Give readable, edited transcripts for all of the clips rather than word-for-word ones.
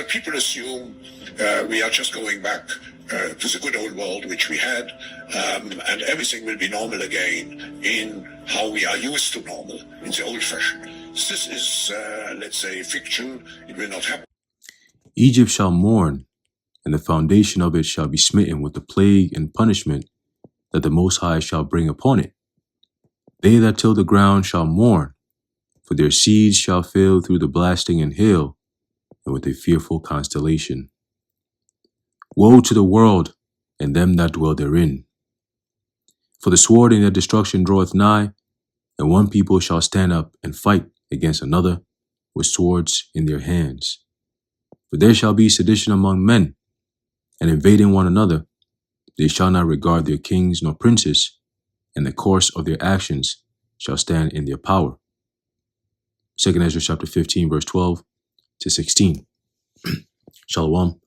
people assume we are just going back to the good old world which we had, and everything will be normal again in how we are used to normal, in the old fashion. This is, let's say, fiction. It will not happen. Egypt shall mourn, and the foundation of it shall be smitten with the plague and punishment that the Most High shall bring upon it. They that till the ground shall mourn, for their seeds shall fail through the blasting and hail, and with a fearful constellation. Woe to the world, and them that dwell therein! For the sword and their destruction draweth nigh, and one people shall stand up and fight against another with swords in their hands. For there shall be sedition among men, and invading one another. They shall not regard their kings nor princes, and the course of their actions shall stand in their power. 2 Ezra chapter 15, verse 12 to 16. Shalom.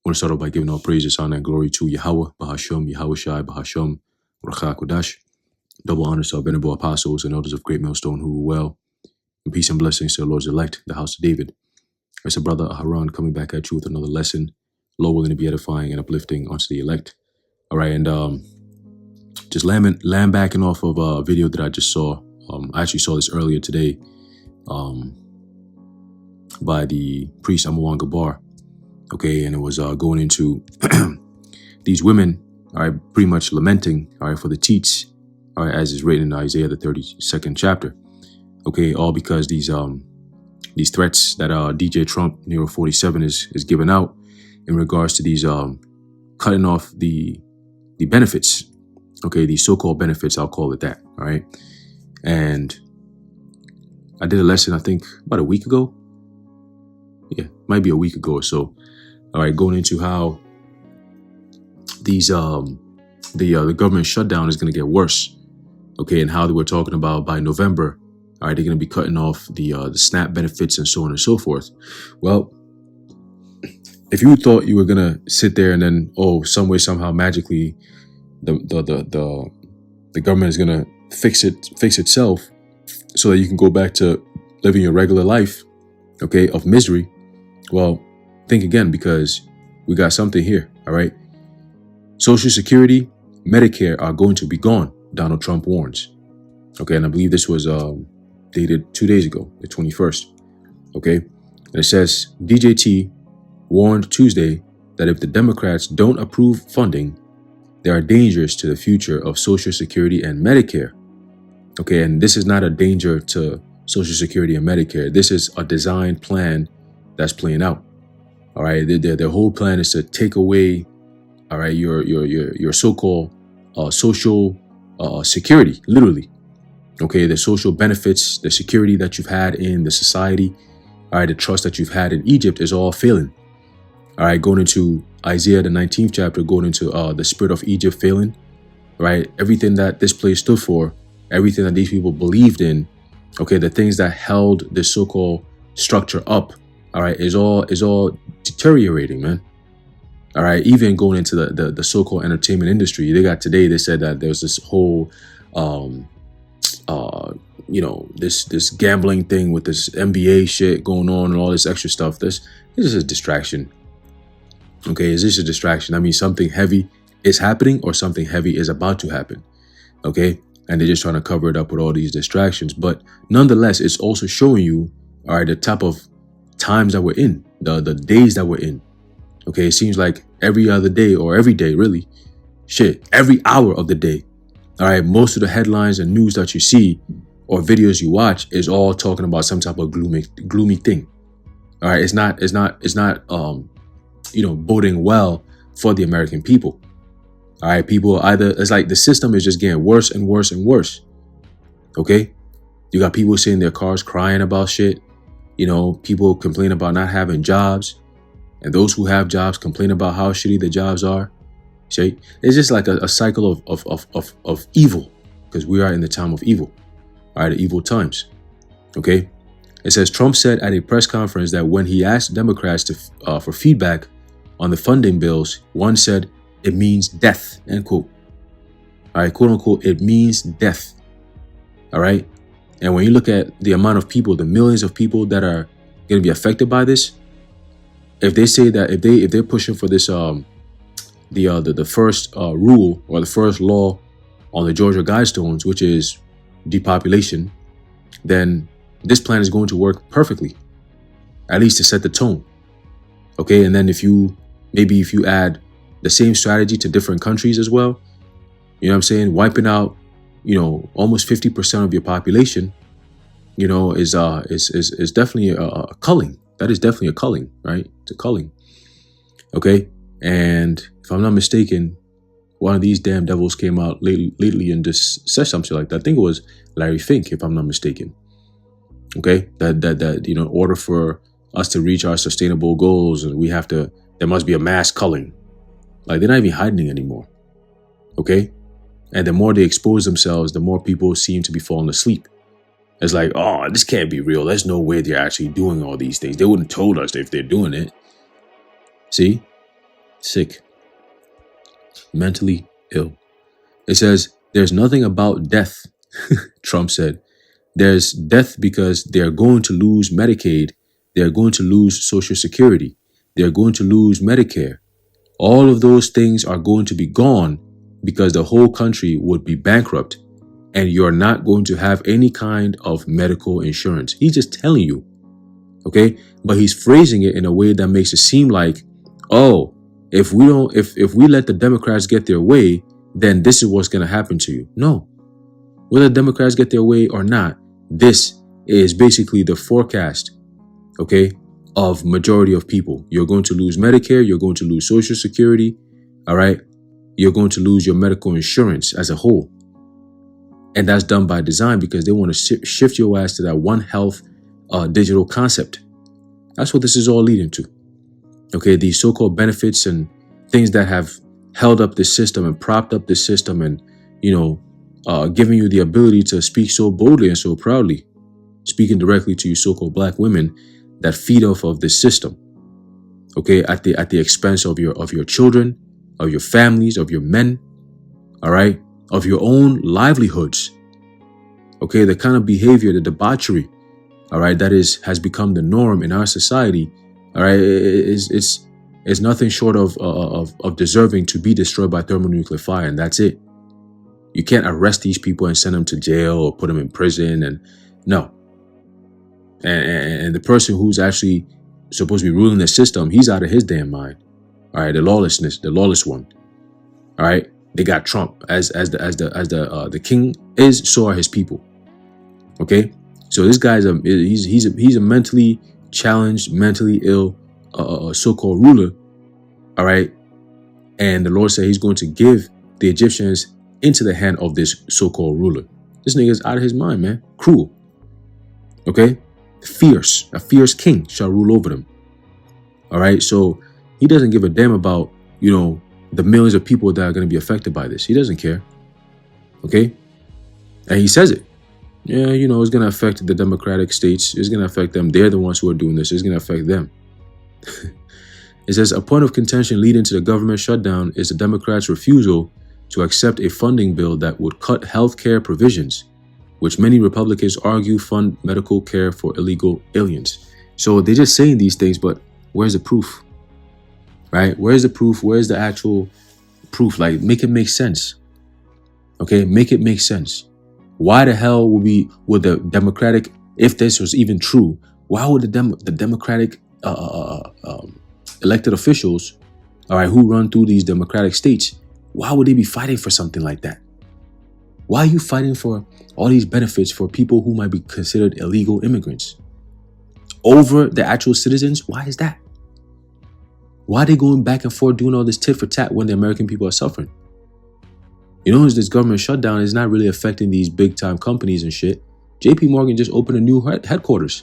I want to start off by giving all praises, honor, and glory to Yahweh, Bahasham, Yahweh Shai, Bahasham, Racha Kodash. Double honors to our venerable apostles and elders of Great Millstone who rule well. And peace and blessings to the Lord's elect, the house of David. It's a brother Aharon coming back at you with another lesson. Lord willing to be edifying and uplifting unto the elect. All right, and just land backing off of a video that I just saw. I actually saw this earlier today by the priest Amawan Gabar. Okay, and it was going into these women, all right, pretty much lamenting, all right, for the teats, all right, as is written in Isaiah the 32nd chapter. Okay, all because these threats that DJ Trump, Nero 47, is giving out in regards to these cutting off the benefits. Okay, these so-called benefits, I'll call it that. All right, and I did a lesson, I think, about a week ago. Yeah, might be a week ago or so. All right, going into how these the government shutdown is going to get worse. Okay, and how they were talking about by November, all right, they're going to be cutting off the SNAP benefits and so on and so forth. Well, if you thought you were going to sit there and then, some way, somehow, magically, the government is going to fix itself so that you can go back to living your regular life, okay, of misery. Well, think again, because we got something here, all right? Social Security, Medicare are going to be gone, Donald Trump warns. Okay, and I believe this was dated 2 days ago, the 21st, okay? And it says, DJT warned Tuesday that if the Democrats don't approve funding, there are dangers to the future of Social Security and Medicare. Okay, and this is not a danger to Social Security and Medicare. This is a designed plan that's playing out. All right, their whole plan is to take away, all right, your so-called social security, literally. Okay, the social benefits, the security that you've had in the society, all right, the trust that you've had in Egypt is all failing. All right, going into Isaiah the 19th chapter, going into the spirit of Egypt failing, right? Everything that this place stood for, everything that these people believed in, okay, the things that held this so-called structure up, all right, is all deteriorating, man. All right, even going into the so-called entertainment industry, they said that there's this whole, this gambling thing with this NBA shit going on and all this extra stuff. This is a distraction. Okay, is this a distraction? I mean, something heavy is happening or something heavy is about to happen. Okay, and they're just trying to cover it up with all these distractions. But nonetheless, it's also showing you, all right, the type of times that we're in, the days that we're in. Okay, it seems like every other day or every day, really, every hour of the day. All right, most of the headlines and news that you see or videos you watch is all talking about some type of gloomy thing. All right, it's not boding well for the American people. All right, people it's like the system is just getting worse and worse and worse. Okay, you got people sitting in their cars crying about shit. People complain about not having jobs, and those who have jobs complain about how shitty the jobs are. See, it's just like a cycle of evil, because we are in the time of evil. All right, the evil times. Okay, it says Trump said at a press conference that when he asked Democrats for feedback on the funding bills, one said it means death, end quote. All right, quote unquote, it means death. All right. And when you look at the amount of people, the millions of people that are going to be affected by this, if they say that if they're pushing for this the first rule or the first law on the Georgia Guidestones, which is depopulation, then this plan is going to work perfectly, at least to set the tone. Okay, and then if you add the same strategy to different countries as well, you know what I'm saying, wiping out, almost 50% of your population, is definitely a culling. That is definitely a culling, right? It's a culling. Okay, and if I'm not mistaken, one of these damn devils came out lately and just said something like that. I think it was Larry Fink, if I'm not mistaken. Okay, that in order for us to reach our sustainable goals, and there must be a mass culling. Like, they're not even hiding anymore. Okay, and the more they expose themselves, the more people seem to be falling asleep. It's like, oh, this can't be real. There's no way they're actually doing all these things. They wouldn't have told us if they're doing it. See? Sick. Mentally ill. It says, there's nothing about death, Trump said. There's death because they're going to lose Medicaid. They're going to lose Social Security. They're going to lose Medicare. All of those things are going to be gone because the whole country would be bankrupt and you're not going to have any kind of medical insurance. He's just telling you, okay? But he's phrasing it in a way that makes it seem like, oh, if we let the Democrats get their way, then this is what's going to happen to you. No. Whether the Democrats get their way or not, this is basically the forecast, okay, of majority of people. You're going to lose Medicare. You're going to lose Social Security. All right. You're going to lose your medical insurance as a whole. And that's done by design because they want to shift your ass to that One Health digital concept. That's what this is all leading to. Okay, these so-called benefits and things that have held up the system and propped up the system and, giving you the ability to speak so boldly and so proudly, speaking directly to you so-called black women that feed off of this system. Okay, at the expense of your children, of your families, of your men, all right, of your own livelihoods. Okay, the kind of behavior, the debauchery, all right, that has become the norm in our society. All right, it's nothing short of deserving to be destroyed by thermonuclear fire, and that's it. You can't arrest these people and send them to jail or put them in prison, and no. And the person who's actually supposed to be ruling the system, he's out of his damn mind. All right, the lawless one. All right, they got Trump as the king is. So are his people. Okay, so this guy's he's a mentally challenged, mentally ill, so-called ruler. All right, and the Lord said He's going to give the Egyptians into the hand of this so-called ruler. This nigga's out of his mind, man. Cruel. Okay, a fierce king shall rule over them. All right, so He doesn't give a damn about the millions of people that are going to be affected by this. He doesn't care. Okay, and He says it. Yeah, it's going to affect the Democratic states. It's going to affect them. They're the ones who are doing this. It's going to affect them. It says, a point of contention leading to the government shutdown is the Democrats' refusal to accept a funding bill that would cut health care provisions, which many Republicans argue fund medical care for illegal aliens. So they're just saying these things, but where's the proof? Right? Where's the proof? Where's the actual proof? Like, make it make sense. Okay, make it make sense. Why the hell would the Democratic, if this was even true, why would the Democratic elected officials, all right, who run through these Democratic states, why would they be fighting for something like that? Why are you fighting for all these benefits for people who might be considered illegal immigrants over the actual citizens? Why is that? Why are they going back and forth doing all this tit for tat when the American people are suffering? This government shutdown is not really affecting these big time companies and shit. JP Morgan just opened a new headquarters.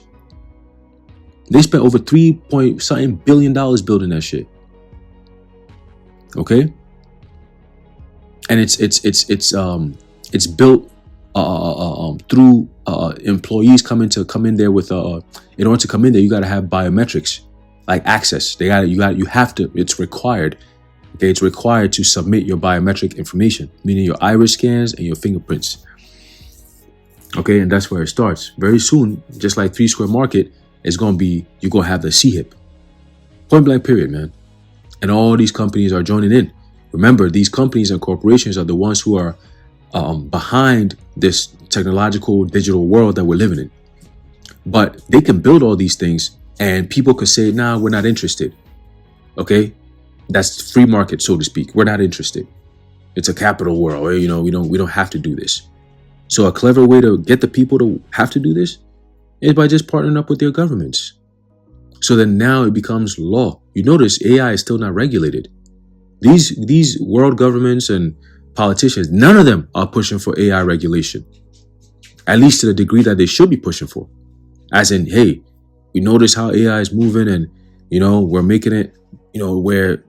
They spent over $3 billion building that shit. Okay? And it's built through employees come in there with in order to come in there, you got to have biometrics, like access. You have to. It's required. Okay, it's required to submit your biometric information, meaning your iris scans and your fingerprints. Okay, and that's where it starts. Very soon, just like 3 Square Market, it's gonna be, you're gonna have the CHIP. Point blank period, man. And all these companies are joining in. Remember, these companies and corporations are the ones who are behind this technological digital world that we're living in. But they can build all these things and people could say, nah, we're not interested. Okay? That's free market, so to speak. We're not interested. It's a capital world. We don't have to do this. So a clever way to get the people to have to do this is by just partnering up with their governments. So then now it becomes law. You notice AI is still not regulated. These world governments and politicians, none of them are pushing for AI regulation, at least to the degree that they should be pushing for. As in, hey, we notice how AI is moving and, we're making it, where,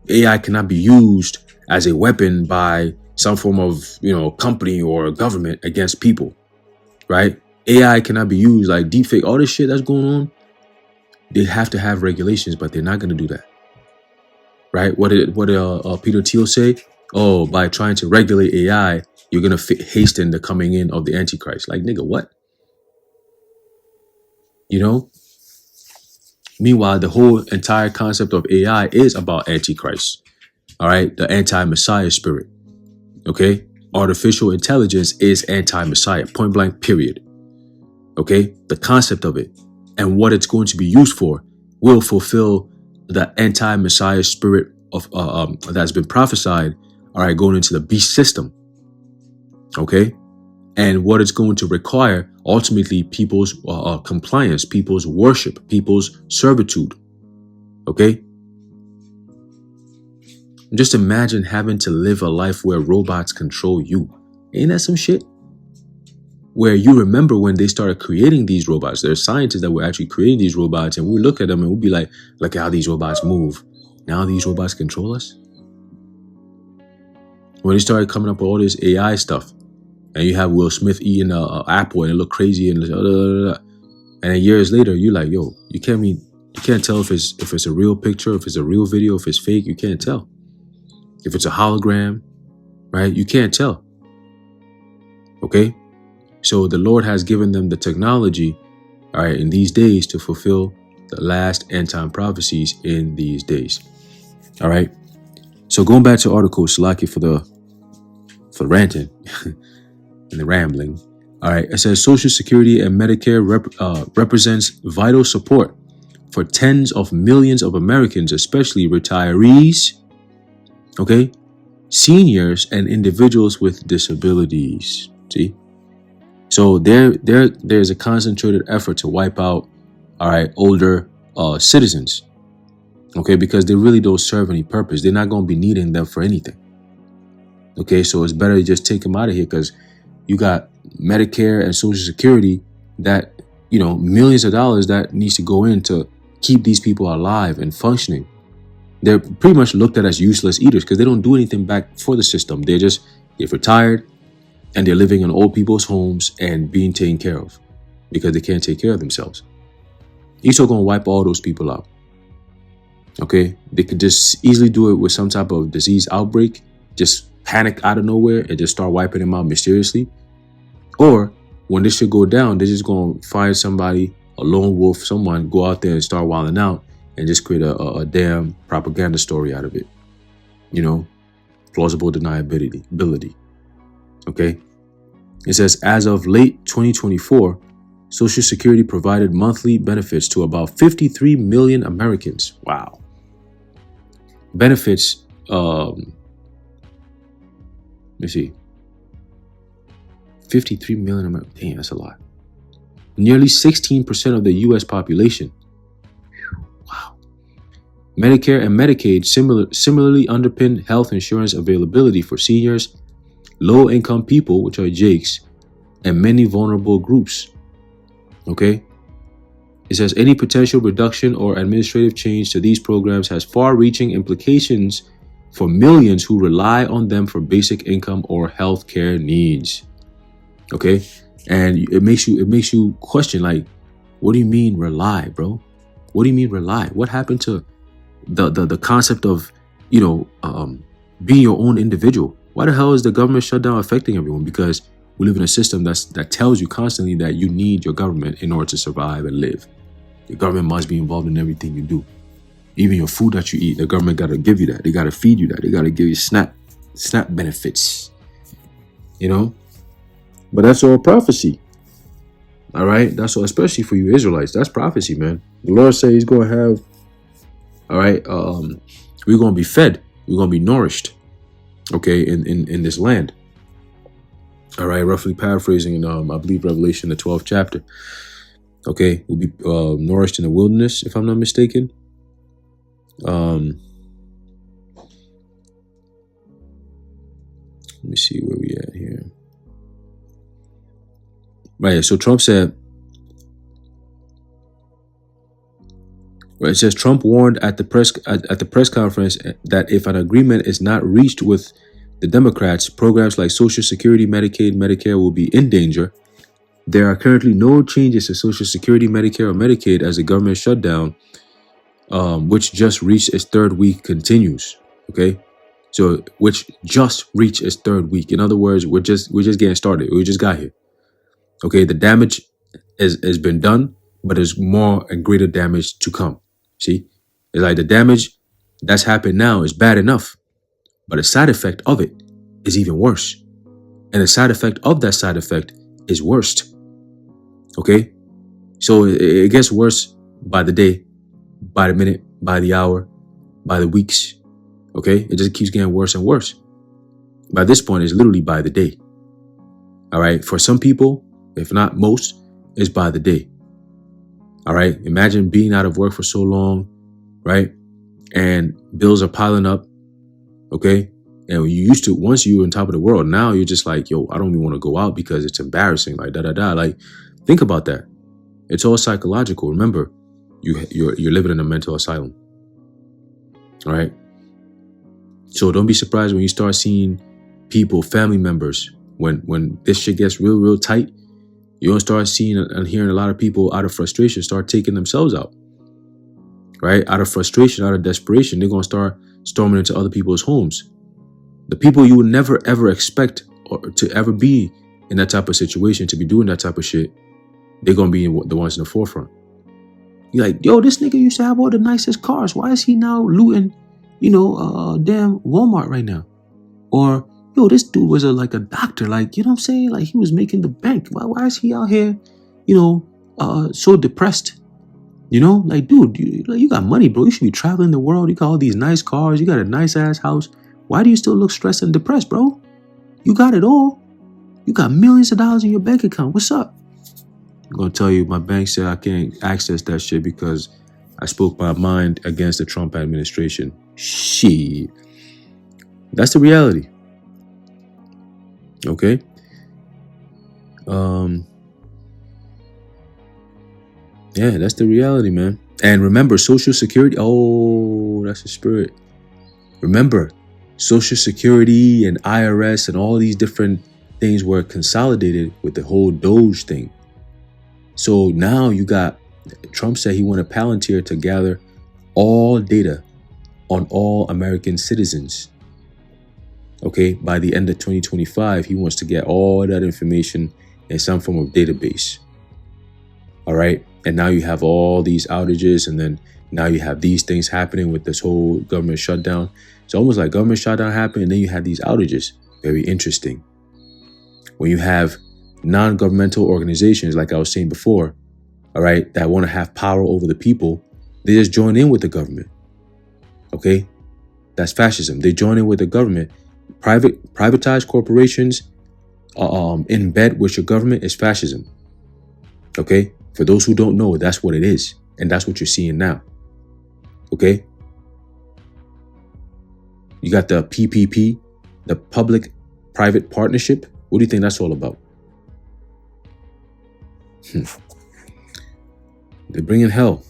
AI cannot be used as a weapon by some form of, company or government against people, right? AI cannot be used like deepfake, all this shit that's going on. They have to have regulations, but they're not going to do that, right? What did Peter Thiel say? Oh, by trying to regulate AI, you're going to hasten the coming in of the Antichrist. Like, nigga, what? Meanwhile, the whole entire concept of AI is about Antichrist, all right? The anti-Messiah spirit, okay? Artificial intelligence is anti-Messiah, point blank, period. Okay? The concept of it and what it's going to be used for will fulfill the anti-Messiah spirit of that's been prophesied, all right, going into the beast system. Okay? And what it's going to require, ultimately, people's compliance, people's worship, people's servitude. Okay? Just imagine having to live a life where robots control you. Ain't that some shit? Where you remember when they started creating these robots. There's scientists that were actually creating these robots, and we look at them and we'll be like, look at how these robots move. Now these robots control us. When they started coming up with all this AI stuff, and you have Will Smith eating an apple and it look crazy and then years later you're like, yo, you can't tell if it's a real picture, if it's a real video, if it's fake. You can't tell. If it's a hologram, right? You can't tell. Okay? So the Lord has given them the technology, all right, in these days to fulfill the last end time prophecies in these days. All right. So going back to article, Salaki for the ranting and the rambling. All right. It says Social Security and Medicare represents vital support for tens of millions of Americans, especially retirees, okay, seniors, and individuals with disabilities. See? So there's a concentrated effort to wipe out, all right, older citizens, okay, because they really don't serve any purpose. They're not going to be needing them for anything. Okay, so it's better to just take them out of here because you got Medicare and Social Security that, millions of dollars that needs to go in to keep these people alive and functioning. They're pretty much looked at as useless eaters because they don't do anything back for the system. They're retired. And they're living in old people's homes and being taken care of because they can't take care of themselves. You're still going to wipe all those people out. Okay? They could just easily do it with some type of disease outbreak, just panic out of nowhere and just start wiping them out mysteriously. Or when this shit go down, they're just going to find somebody, a lone wolf, someone, go out there and start wilding out and just create a damn propaganda story out of it. Plausible deniability. Okay. It says, as of late 2024, Social Security provided monthly benefits to about 53 million Americans. Wow. Benefits, let's see. 53 million Americans. Damn, that's a lot. Nearly 16% of the U.S. population. Wow. Medicare and Medicaid similarly underpin health insurance availability for seniors, low-income people, which are Jakes, and many vulnerable groups. Okay? It says any potential reduction or administrative change to these programs has far-reaching implications for millions who rely on them for basic income or health care needs. Okay? And it makes you question, like, what do you mean rely, bro? What do you mean rely? What happened to the concept of, being your own individual? Why the hell is the government shutdown affecting everyone? Because we live in a system that tells you constantly that you need your government in order to survive and live. Your government must be involved in everything you do. Even your food that you eat, the government got to give you that. They got to feed you that. They got to give you SNAP benefits, you know? But that's all prophecy. All right? That's all, especially for you Israelites. That's prophecy, man. The Lord said he's going to have, all right, we're going to be fed. We're going to be nourished, okay, in this land. All right, roughly paraphrasing, I believe Revelation, the 12th chapter. Okay, we'll be nourished in the wilderness, if I'm not mistaken. Let me see where we at here. Right, so Trump said, right, it says Trump warned at the press conference that if an agreement is not reached with the Democrats, programs like Social Security, Medicaid, Medicare will be in danger. There are currently no changes to Social Security, Medicare, or Medicaid as the government shutdown, which just reached its third week, continues. Okay, so which just reached its third week. In other words, we're just getting started. We just got here. Okay, the damage has been done, but there's more and greater damage to come. See, it's like the damage that's happened now is bad enough, but the side effect of it is even worse, and the side effect of that side effect is worst. Okay, so it gets worse by the day, by the minute, by the hour, by the weeks. Okay, it just keeps getting worse and worse. By this point, it's literally by the day. All right, for some people, if not most, it's by the day. All right, imagine being out of work for so long, right? And bills are piling up. Okay, and you used to, once you were on top of the world, now you're just like, yo, I don't even want to go out because it's embarrassing. Like Like, think about that. It's all psychological. Remember, you're living in a mental asylum. All right. So don't be surprised when you start seeing people, family members, when this shit gets real tight. You're gonna start seeing and hearing a lot of people out of frustration start taking themselves out. Right? Out of frustration, out of desperation, they're gonna start storming into other people's homes. The people you would never ever expect or to ever be in that type of situation, to be doing that type of shit, they're gonna be the ones in the forefront. You're like, yo, this nigga used to have all the nicest cars. Why is he now looting, damn Walmart right now? Or, yo, this dude was like a doctor. Like, you know what I'm saying? Like, he was making the bank. Why is he out here, so depressed? Like, dude, you got money, bro. You should be traveling the world. You got all these nice cars. You got a nice ass house. Why do you still look stressed and depressed, bro? You got it all. You got millions of dollars in your bank account. What's up? I'm going to tell you, my bank said I can't access that shit because I spoke my mind against the Trump administration. Shit. That's the reality. Okay? Yeah, that's the reality, man. And remember, Social Security. Oh, that's the spirit. Remember, Social Security and IRS and all these different things were consolidated with the whole Doge thing. So now you got, Trump said he wanted Palantir to gather all data on all American citizens. Okay, by the end of 2025, he wants to get all that information in some form of database. All right, and now you have all these outages, and then now you have these things happening with this whole government shutdown. It's almost like government shutdown happened, and then you had these outages. Very interesting. When you have non-governmental organizations, like I was saying before, all right, that want to have power over the people, they just join in with the government. Okay, that's fascism. They join in with the government. Privatized corporations in bed with your government is fascism. Okay, for those who don't know, that's what it is, and that's what you're seeing now. Okay, you got the PPP, the public-private partnership. What do you think that's all about? They're bringing hell.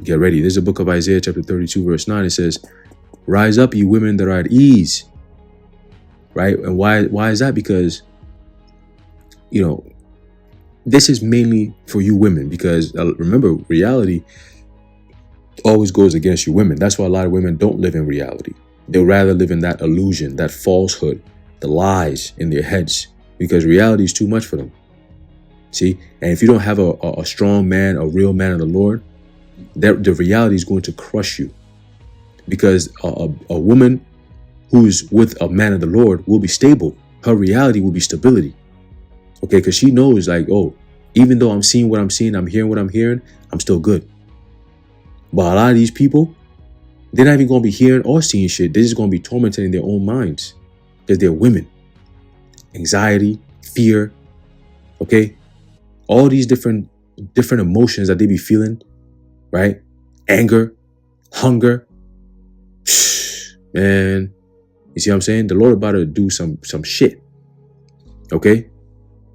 Get ready. There's a book of Isaiah chapter 32 verse 9. It says, rise up, you women that are at ease. Right? And why is that? Because, this is mainly for you women, because remember, reality always goes against you women. That's why a lot of women don't live in reality. They'll rather live in that illusion, that falsehood, the lies in their heads, because reality is too much for them. See? And if you don't have a strong man, a real man of the Lord, that the reality is going to crush you, because a woman who's with a man of the Lord will be stable. Her reality will be stability. Okay, because she knows, like, oh, even though I'm seeing what I'm seeing, I'm hearing what I'm hearing, I'm still good. But a lot of these people, they're not even going to be hearing or seeing shit. They're just going to be tormenting their own minds because they're women. Anxiety, fear, okay? All these different emotions that they be feeling, right? Anger, hunger. Man, you see what I'm saying? The Lord about to do some shit, okay?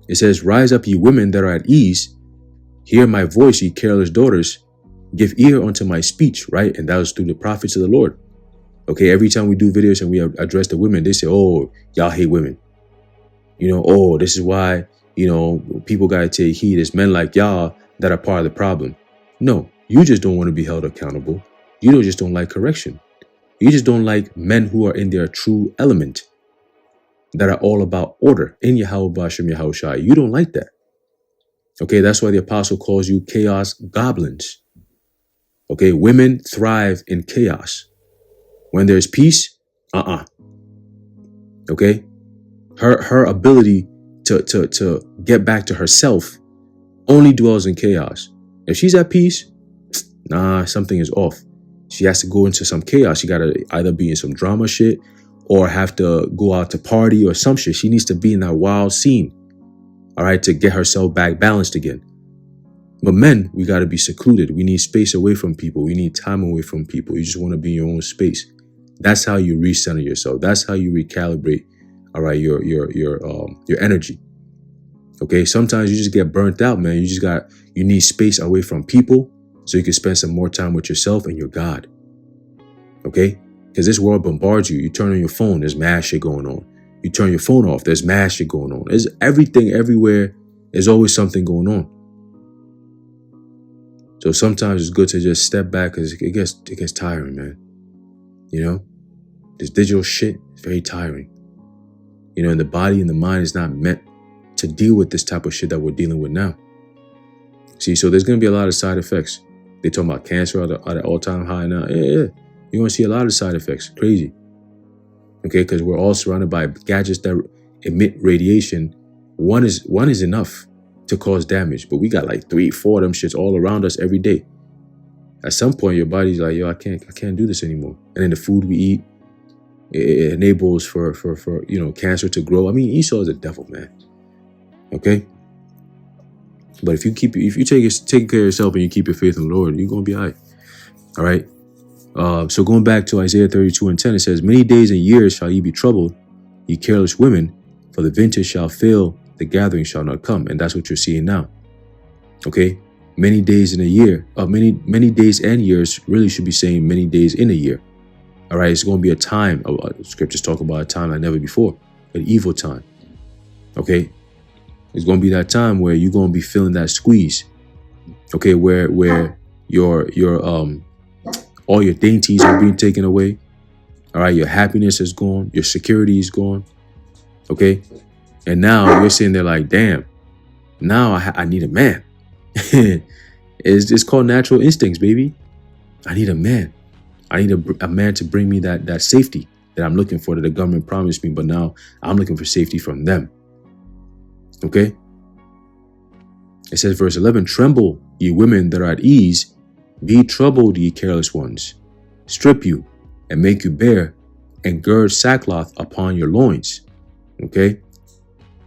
It says, rise up, ye women that are at ease. Hear my voice, ye careless daughters. Give ear unto my speech, right? And that was through the prophets of the Lord. Okay, every time we do videos and we address the women, they say, oh, y'all hate women. You know, oh, this is why, you know, people got to take heed. It's men like y'all that are part of the problem. No, you just don't want to be held accountable. You just don't like correction. You just don't like men who are in their true element, that are all about order in Yahweh Bashem Yahushai. You don't like that. Okay, that's why the apostle calls you chaos goblins. Okay, women thrive in chaos. When there's peace, okay, her ability to get back to herself only dwells in chaos. If she's at peace, nah, something is off. She has to go into some chaos. She gotta either be in some drama shit or have to go out to party or some shit. She needs to be in that wild scene, all right, to get herself back balanced again. But men, we got to be secluded. We need space away from people. We need time away from people. You just want to be in your own space. That's how you recenter yourself. That's how you recalibrate, all right, your energy. Okay, sometimes you just get burnt out, man. You need space away from people so you can spend some more time with yourself and your God. Okay, because this world bombards you. You turn on your phone, there's mad shit going on. You turn your phone off, there's mad shit going on. There's everything everywhere. There's always something going on. So sometimes it's good to just step back because it gets tiring, man. You know, this digital shit is very tiring. You know, and the body and the mind is not meant to deal with this type of shit that we're dealing with now. See, so there's going to be a lot of side effects. They're talking about cancer at an all-time high now. Yeah. You're going to see a lot of side effects. Crazy. Okay, because we're all surrounded by gadgets that emit radiation. One is enough to cause damage, but we got like 3, 4 of them shits all around us every day. At some point, your body's like, yo, I can't do this anymore. And then the food we eat, it enables for cancer to grow. I mean, Esau is a devil, man. Okay, but if you take care of yourself and you keep your faith in the Lord, you're gonna be all right. All right. So going back to Isaiah 32:10, it says, "Many days and years shall ye be troubled, ye careless women, for the vintage shall fail, the gathering shall not come." And that's what you're seeing now. Okay, many days in a year, many days and years really should be saying many days in a year. All right, it's going to be a time. Scriptures talk about a time like never before, an evil time. Okay, it's going to be that time where you're going to be feeling that squeeze. Okay, where your all your dainties are being taken away. All right, your happiness is gone, your security is gone. Okay, and now you're sitting there like, damn, now I need a man. It's called natural instincts, baby. I need a man. I need a man to bring me that safety that I'm looking for, that the government promised me, but now I'm looking for safety from them. Okay? It says, verse 11, "Tremble, ye women that are at ease, be troubled, ye careless ones. Strip you, and make you bare, and gird sackcloth upon your loins." Okay?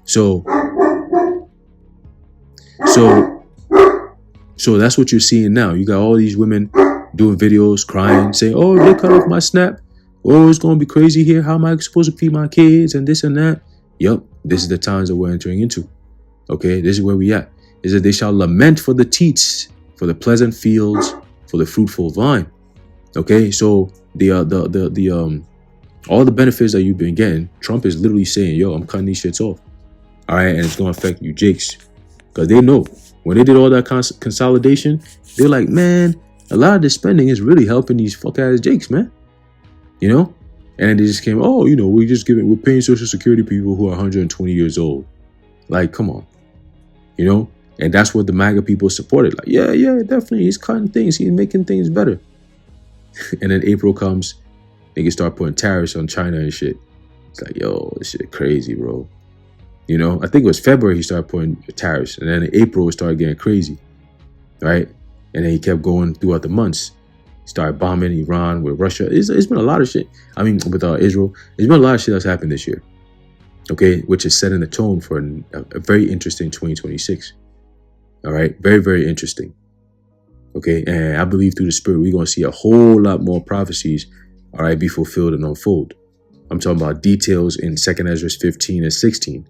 So that's what you're seeing now. You got all these women doing videos, crying, saying, "Oh, they cut off my snap. Oh, it's going to be crazy here. How am I supposed to feed my kids and this and that?" Yep, this is the times that we're entering into. Okay, this is where we at. Is that they shall lament for the teats, for the pleasant fields, for the fruitful vine. Okay, so the all the benefits that you've been getting, Trump is literally saying, "Yo, I'm cutting these shits off." All right, and it's going to affect you Jakes, because they know when they did all that consolidation, they're like, man, a lot of the spending is really helping these fuck ass Jakes, man. You know, and they just came, oh, you know, we're paying Social Security people who are 120 years old. Like, come on, you know. And that's what the MAGA people supported. Like, yeah, definitely. He's cutting things. He's making things better. And then April comes, they can start putting tariffs on China and shit. It's like, yo, this shit crazy, bro. You know, I think it was February he started putting tariffs. And then in April it started getting crazy, right? And then he kept going throughout the months. He started bombing Iran with Russia. It's been a lot of shit. I mean, with Israel. There's been a lot of shit that's happened this year, okay? Which is setting the tone for a very interesting 2026. All right? Very, very interesting. Okay? And I believe through the Spirit, we're going to see a whole lot more prophecies, all right, be fulfilled and unfold. I'm talking about details in 2nd Ezra 15 and 16.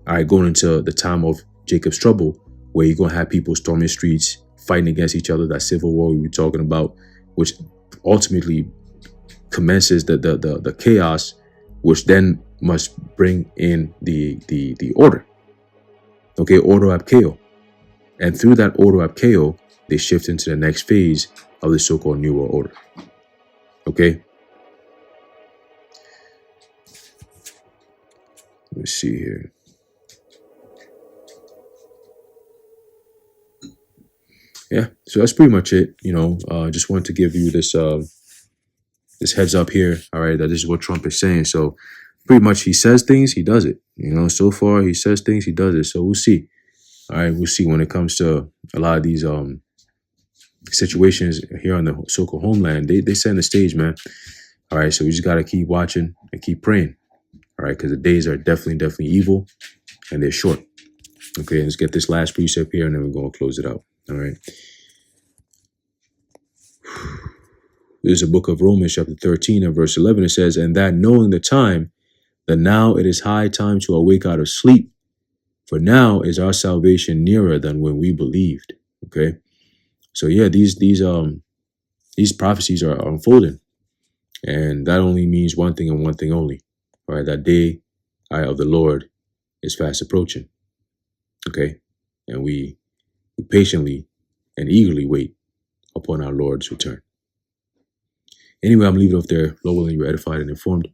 All right, going into the time of Jacob's trouble, where you're going to have people storming streets, fighting against each other, that civil war we were talking about, which ultimately commences the chaos, which then must bring in the order. Okay, order abkeo. And through that order abkeo, they shift into the next phase of the so-called New World Order. Okay? Let me see here. Yeah, so that's pretty much it. You know, just wanted to give you this this heads up here. All right, that this is what Trump is saying. So pretty much he says things, he does it. You know, so far he says things, he does it. So we'll see. All right, we'll see when it comes to a lot of these situations here on the so-called homeland. They set the stage, man. All right, so we just gotta keep watching and keep praying. All right, because the days are definitely evil and they're short. Okay, let's get this last precept here and then we're gonna close it out. All right. This is a book of Romans chapter 13 and verse 11. It says, and that knowing the time, that now it is high time to awake out of sleep. For now is our salvation nearer than when we believed. Okay. So yeah, these prophecies are unfolding. And that only means one thing and one thing only. All right. That day of the Lord is fast approaching. Okay. And we patiently and eagerly wait upon our Lord's return. Anyway, I'm leaving it off there. Lord willing, you're edified and informed.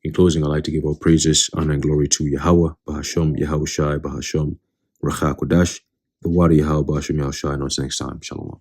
In closing, I'd like to give all praises, honor, and glory to Yahweh, Bahasham, Yahweh Shai, Bahasham, Racha Kodash, the water Yahweh, Bahasham, Yahweh Shai. Until next time, Shalom.